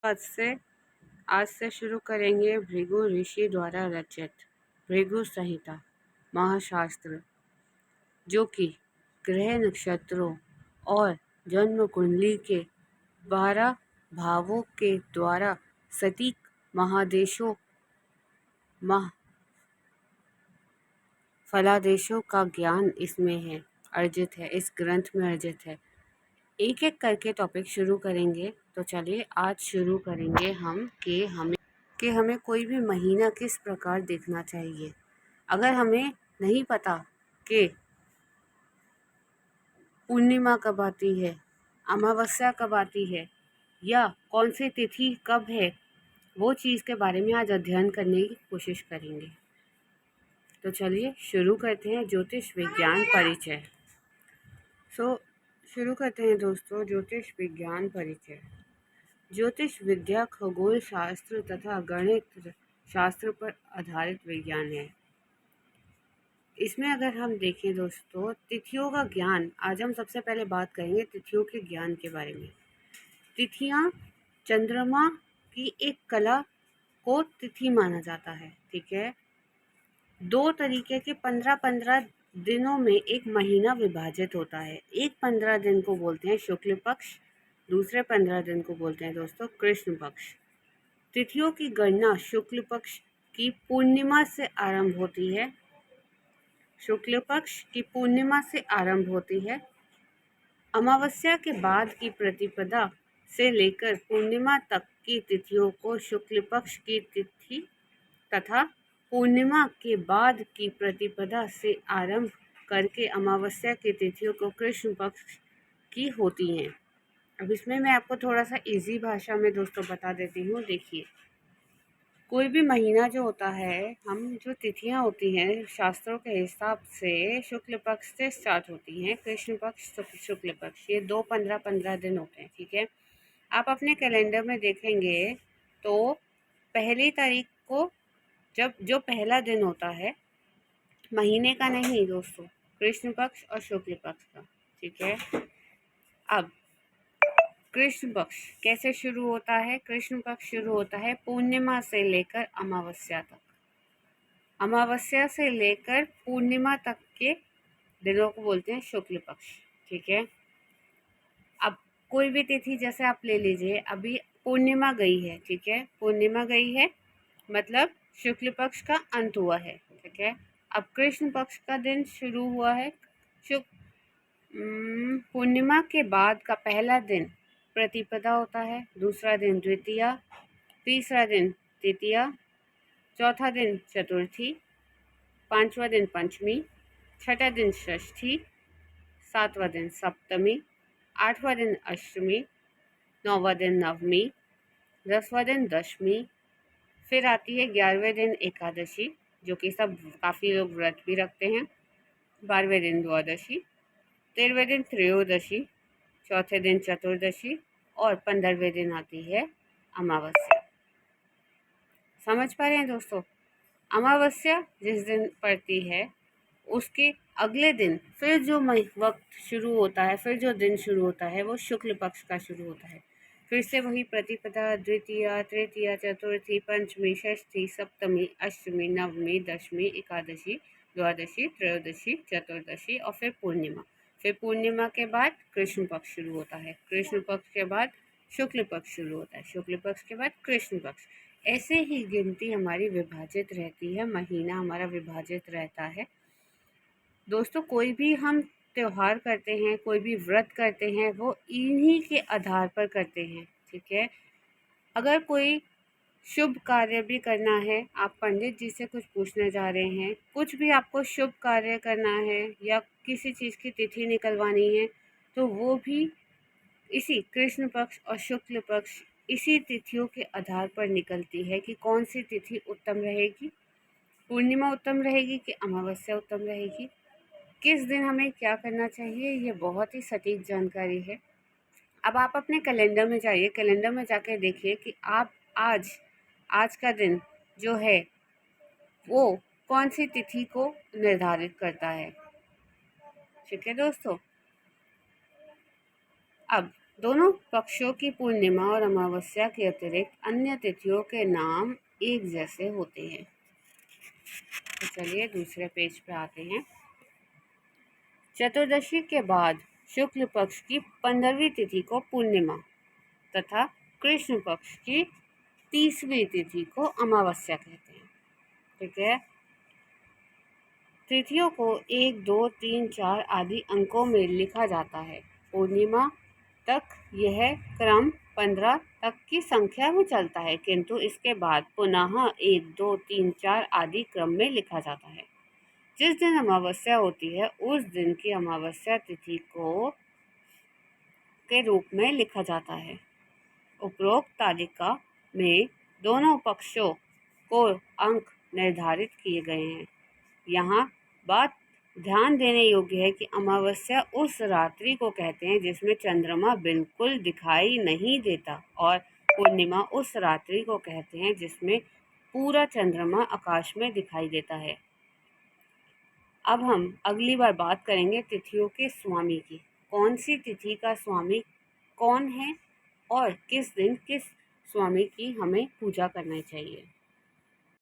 आज से शुरू करेंगे भृगु ऋषि द्वारा रचित भृगु संहिता महाशास्त्र, जो कि ग्रह नक्षत्रों और जन्म कुंडली के 12 भावों के द्वारा सटीक महादेशों फलादेशों का ज्ञान इसमें है अर्जित है, इस ग्रंथ में अर्जित है। एक एक करके टॉपिक शुरू करेंगे। तो चलिए आज शुरू करेंगे हम कि हमें कोई भी महीना किस प्रकार देखना चाहिए। अगर हमें नहीं पता कि पूर्णिमा कब आती है, अमावस्या कब आती है या कौन सी तिथि कब है, वो चीज़ के बारे में आज अध्ययन करने की कोशिश करेंगे। तो चलिए शुरू करते हैं ज्योतिष विज्ञान परिचय। शुरू करते हैं दोस्तों ज्योतिष विज्ञान परिचय। ज्योतिष विद्या खगोल शास्त्र तथा गणित शास्त्र पर आधारित विज्ञान है। इसमें अगर हम देखें दोस्तों तिथियों का ज्ञान, आज हम सबसे पहले बात करेंगे तिथियों के ज्ञान के बारे में। तिथियां चंद्रमा की एक कला को तिथि माना जाता है, ठीक है। 2 तरीके के 15-15 दिनों में एक महीना विभाजित होता है। एक 15 दिन को बोलते हैं शुक्ल पक्ष, दूसरे 15 दिन को बोलते हैं दोस्तों कृष्ण पक्ष। तिथियों की गणना शुक्ल पक्ष की पूर्णिमा से आरंभ होती है। शुक्ल पक्ष की पूर्णिमा से आरंभ होती है। अमावस्या के बाद की प्रतिपदा से लेकर पूर्णिमा तक की तिथियों को शुक्ल पक्ष की तिथि तथा पूर्णिमा के बाद की प्रतिपदा से आरंभ करके अमावस्या की तिथियों को कृष्ण पक्ष की होती हैं। अब इसमें मैं आपको थोड़ा सा इजी भाषा में दोस्तों बता देती हूँ। देखिए, कोई भी महीना जो होता है, हम जो तिथियां होती हैं शास्त्रों के हिसाब से शुक्ल पक्ष से स्टार्ट होती हैं, कृष्ण पक्ष शुक्ल पक्ष, ये 2 15-15 दिन होते हैं, ठीक है। आप अपने कैलेंडर में देखेंगे तो पहली तारीख को जो पहला दिन होता है महीने का नहीं दोस्तों, कृष्ण पक्ष और शुक्ल पक्ष का, ठीक है। अब कृष्ण पक्ष कैसे शुरू होता है? कृष्ण पक्ष शुरू होता है पूर्णिमा से लेकर अमावस्या तक। अमावस्या से लेकर पूर्णिमा तक के दिनों को बोलते हैं शुक्ल पक्ष, ठीक है। अब कोई भी तिथि जैसे आप ले लीजिए, अभी पूर्णिमा गई है, ठीक है, पूर्णिमा गई है मतलब शुक्ल पक्ष का अंत हुआ है, ठीक है। अब कृष्ण पक्ष का दिन शुरू हुआ है। पूर्णिमा के बाद का पहला दिन प्रतिपदा होता है, दूसरा दिन द्वितीया, तीसरा दिन तृतीया, चौथा दिन चतुर्थी, पांचवा दिन पंचमी, छठा दिन षष्ठी, सातवां दिन सप्तमी, आठवां दिन अष्टमी, नौवां दिन नवमी, 10वां दिन दशमी, फिर आती है 11वें दिन एकादशी, जो कि सब काफ़ी लोग व्रत भी रखते हैं, 12वें दिन द्वादशी, 13वें दिन त्रयोदशी, चौथे दिन चतुर्दशी और 15वें दिन आती है अमावस्या। समझ पा रहे हैं दोस्तों? अमावस्या जिस दिन पड़ती है उसके अगले दिन फिर जो वक्त शुरू होता है, फिर जो दिन शुरू होता है वो शुक्ल पक्ष का शुरू होता है। फिर से वही प्रतिपदा, द्वितीया, तृतीया, चतुर्थी, पंचमी, षष्ठी, सप्तमी, अष्टमी, नवमी, दशमी, एकादशी, द्वादशी, त्रयोदशी, चतुर्दशी और फिर पूर्णिमा। फिर पूर्णिमा के बाद कृष्ण पक्ष शुरू होता है, कृष्ण पक्ष के बाद शुक्ल पक्ष शुरू होता है, शुक्ल पक्ष के बाद कृष्ण पक्ष। ऐसे ही गिनती हमारी विभाजित रहती है, महीना हमारा विभाजित रहता है दोस्तों। कोई भी हम त्यौहार करते हैं, कोई भी व्रत करते हैं, वो इन्हीं के आधार पर करते हैं, ठीक है। अगर कोई शुभ कार्य भी करना है, आप पंडित जी से कुछ पूछने जा रहे हैं, कुछ भी आपको शुभ कार्य करना है या किसी चीज़ की तिथि निकलवानी है, तो वो भी इसी कृष्ण पक्ष और शुक्ल पक्ष इसी तिथियों के आधार पर निकलती है कि कौन सी तिथि उत्तम रहेगी, पूर्णिमा उत्तम रहेगी कि अमावस्या उत्तम रहेगी, किस दिन हमें क्या करना चाहिए। ये बहुत ही सटीक जानकारी है। अब आप अपने कैलेंडर में जाइए, कैलेंडर में जाकर देखिए कि आप आज का दिन जो है वो कौन सी तिथि को निर्धारित करता है, ठीक है दोस्तों। अब दोनों पक्षों की पूर्णिमा और अमावस्या के अतिरिक्त अन्य तिथियों के नाम एक जैसे होते हैं। तो चलिए दूसरे पेज पे आते हैं। चतुर्दशी के बाद शुक्ल पक्ष की 15वीं तिथि को पूर्णिमा तथा कृष्ण पक्ष की 30वीं तिथि को अमावस्या कहते हैं। ठीक है। तिथियों को 1, 2, 3, 4 आदि अंकों में लिखा जाता है। पूर्णिमा तक यह क्रम 15 तक की संख्या में चलता है, किंतु इसके बाद पुनः 1, 2, 3, 4 आदि क्रम में लिखा जाता है। जिस दिन अमावस्या होती है उस दिन की अमावस्या तिथि को के रूप में लिखा जाता है। उपरोक्त तालिका में दोनों पक्षों को अंक निर्धारित किए गए हैं। यहाँ बात ध्यान देने योग्य है कि अमावस्या उस रात्रि को कहते हैं जिसमें चंद्रमा बिल्कुल दिखाई नहीं देता और पूर्णिमा उस रात्रि को कहते हैं जिसमें पूरा चंद्रमा आकाश में दिखाई देता है। अब हम अगली बार बात करेंगे तिथियों के स्वामी की। कौन सी तिथि का स्वामी कौन है और किस दिन किस स्वामी की हमें पूजा करना चाहिए।